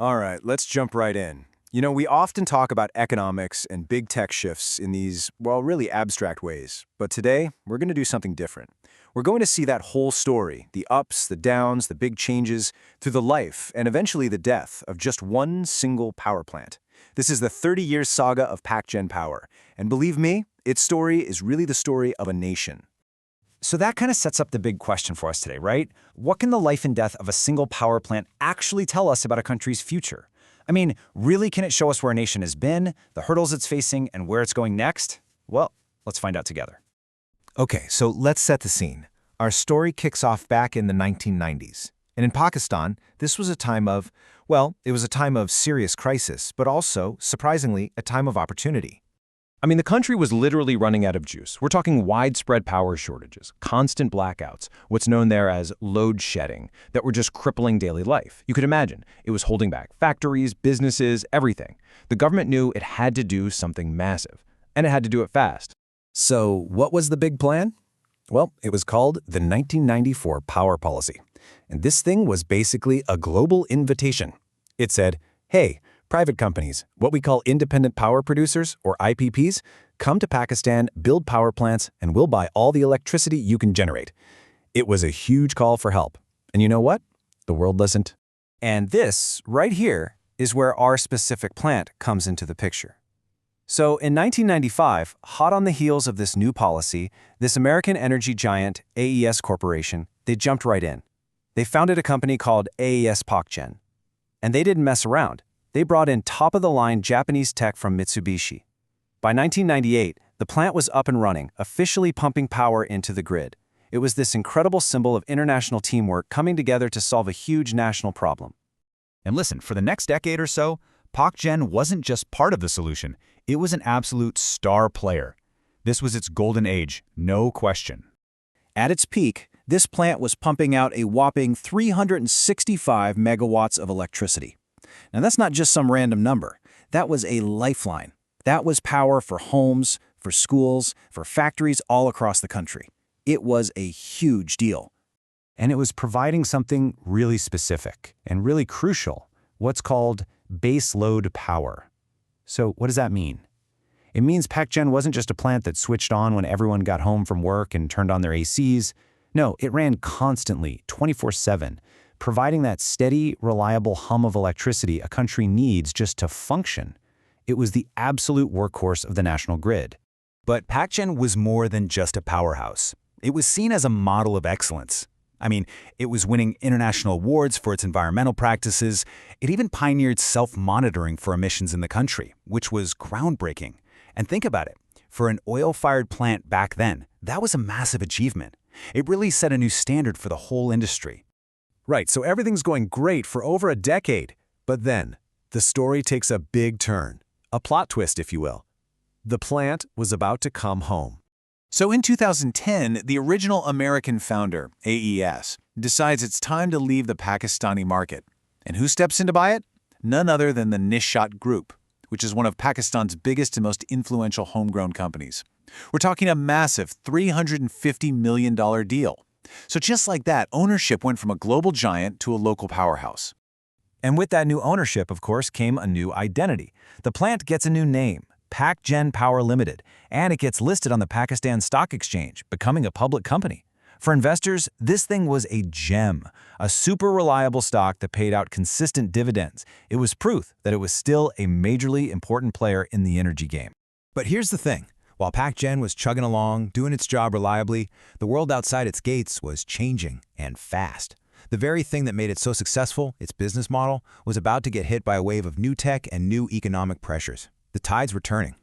All right, let's jump right in. We often talk about economics and big tech shifts in these, well, really abstract ways. But today, we're going to do something different. We're going to see that whole story, the ups, the downs, the big changes, through the life and eventually the death of just one single power plant. This is the 30-year saga of Pakgen Power. And believe me, its story is really the story of a nation. So that kind of sets up the big question for us today, right? What can the life and death of a single power plant actually tell us about a country's future? I mean, really, can it show us where a nation has been, the hurdles it's facing, and where it's going next? Well, let's find out together. Okay, so let's set the scene. Our story kicks off back in the 1990s. And in Pakistan, this was a time of, well, it was a time of serious crisis, but also, surprisingly, a time of opportunity. I mean, the country was literally running out of juice. We're talking widespread power shortages, constant blackouts, what's known there as load shedding, that were just crippling daily life. You could imagine, it was holding back factories, businesses, everything. The government knew it had to do something massive, and it had to do it fast. So, what was the big plan? Well, it was called the 1994 Power Policy. And this thing was basically a global invitation. It said, hey, private companies, what we call independent power producers, or IPPs, come to Pakistan, build power plants, and we'll buy all the electricity you can generate. It was a huge call for help. And you know what? The world listened. And this, right here, is where our specific plant comes into the picture. So in 1995, hot on the heels of this new policy, this American energy giant, AES Corporation, they jumped right in. They founded a company called AES Pakgen. And they didn't mess around. They brought in top-of-the-line Japanese tech from Mitsubishi. By 1998, the plant was up and running, officially pumping power into the grid. It was this incredible symbol of international teamwork coming together to solve a huge national problem. And listen, for the next decade or so, Pakgen wasn't just part of the solution. It was an absolute star player. This was its golden age, no question. At its peak, this plant was pumping out a whopping 365 megawatts of electricity. Now, that's not just some random number. That was a lifeline. That was power for homes, for schools, for factories all across the country. It was a huge deal. And it was providing something really specific and really crucial, what's called base load power. So what does that mean? It means Pakgen wasn't just a plant that switched on when everyone got home from work and turned on their ACs. No, it ran constantly, 24/7, providing that steady, reliable hum of electricity a country needs just to function. It was the absolute workhorse of the national grid. But Pakgen was more than just a powerhouse. It was seen as a model of excellence. I mean, it was winning international awards for its environmental practices. It even pioneered self-monitoring for emissions in the country, which was groundbreaking. And think about it. For an oil-fired plant back then, that was a massive achievement. It really set a new standard for the whole industry. Right, so everything's going great for over a decade. But then, the story takes a big turn. A plot twist, if you will. The plant was about to come home. So in 2010, the original American founder, AES, decides it's time to leave the Pakistani market. And who steps in to buy it? None other than the Nishat Group, which is one of Pakistan's biggest and most influential homegrown companies. We're talking a massive $350 million deal. So just like that, ownership went from a global giant to a local powerhouse. And with that new ownership, of course, came a new identity. The plant gets a new name, Pakgen Power Limited, and it gets listed on the Pakistan Stock Exchange, becoming a public company. For investors, this thing was a gem, a super reliable stock that paid out consistent dividends. It was proof that it was still a majorly important player in the energy game. But here's the thing. While Pakgen was chugging along, doing its job reliably, the world outside its gates was changing, and fast. The very thing that made it so successful, its business model, was about to get hit by a wave of new tech and new economic pressures. The tides were turning.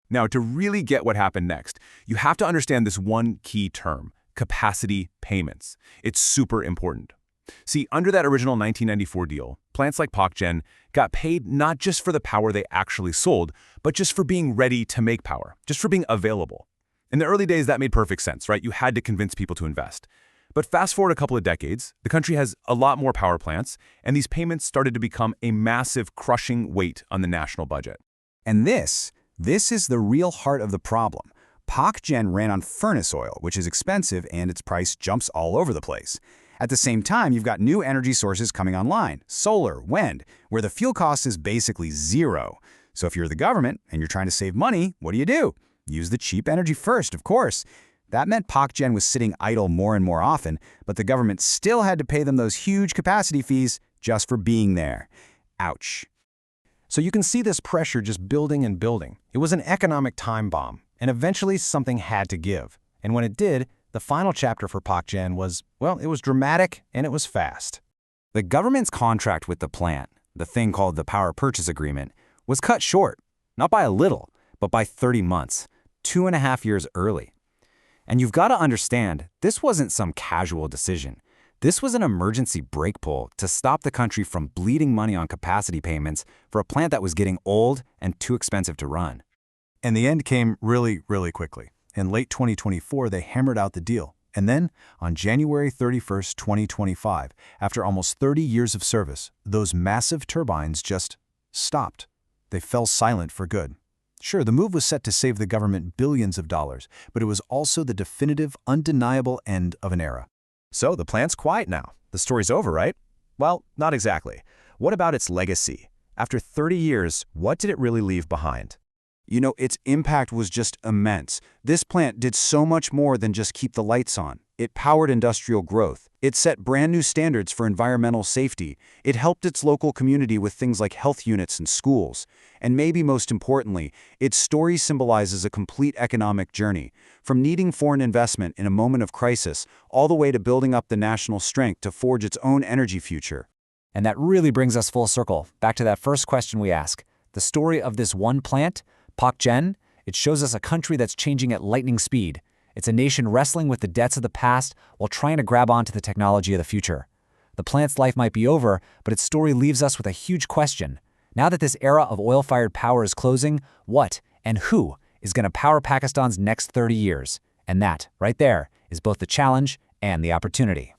Now, to really get what happened next, you have to understand this one key term, capacity payments. It's super important. See, under that original 1994 deal, plants like Pakgen got paid not just for the power they actually sold, but just for being ready to make power, just for being available. In the early days, that made perfect sense, right? You had to convince people to invest. But fast forward a couple of decades, the country has a lot more power plants, and these payments started to become a massive, crushing weight on the national budget. And this is the real heart of the problem. Pakgen ran on furnace oil, which is expensive and its price jumps all over the place. At the same time, you've got new energy sources coming online, solar, wind, where the fuel cost is basically zero. So if you're the government and you're trying to save money, what do? Use the cheap energy first, of course. That meant Pakgen was sitting idle more and more often, but the government still had to pay them those huge capacity fees just for being there. Ouch. So you can see this pressure just building and building. It was an economic time bomb, and eventually something had to give. And when it did, the final chapter for Pakgen was, well, it was dramatic and it was fast. The government's contract with the plant, the thing called the Power Purchase Agreement, was cut short, not by a little, but by 30 months, 2.5 years early. And you've got to understand, this wasn't some casual decision. This was an emergency brake pull to stop the country from bleeding money on capacity payments for a plant that was getting old and too expensive to run. And the end came really, really quickly. In late 2024, they hammered out the deal. And then, on January 31st, 2025, after almost 30 years of service, those massive turbines just stopped. They fell silent for good. Sure, the move was set to save the government billions of dollars, but it was also the definitive, undeniable end of an era. So the plant's quiet now. The story's over, right? Well, not exactly. What about its legacy? After 30 years, what did it really leave behind? You know, its impact was just immense. This plant did so much more than just keep the lights on. It powered industrial growth. It set brand new standards for environmental safety. It helped its local community with things like health units and schools. And maybe most importantly, its story symbolizes a complete economic journey, from needing foreign investment in a moment of crisis, all the way to building up the national strength to forge its own energy future. And that really brings us full circle, back to that first question we asked. The story of this one plant, Pakgen, it shows us a country that's changing at lightning speed. It's a nation wrestling with the debts of the past while trying to grab onto the technology of the future. The plant's life might be over, but its story leaves us with a huge question. Now that this era of oil-fired power is closing, what and who is going to power Pakistan's next 30 years? And that, right there, is both the challenge and the opportunity.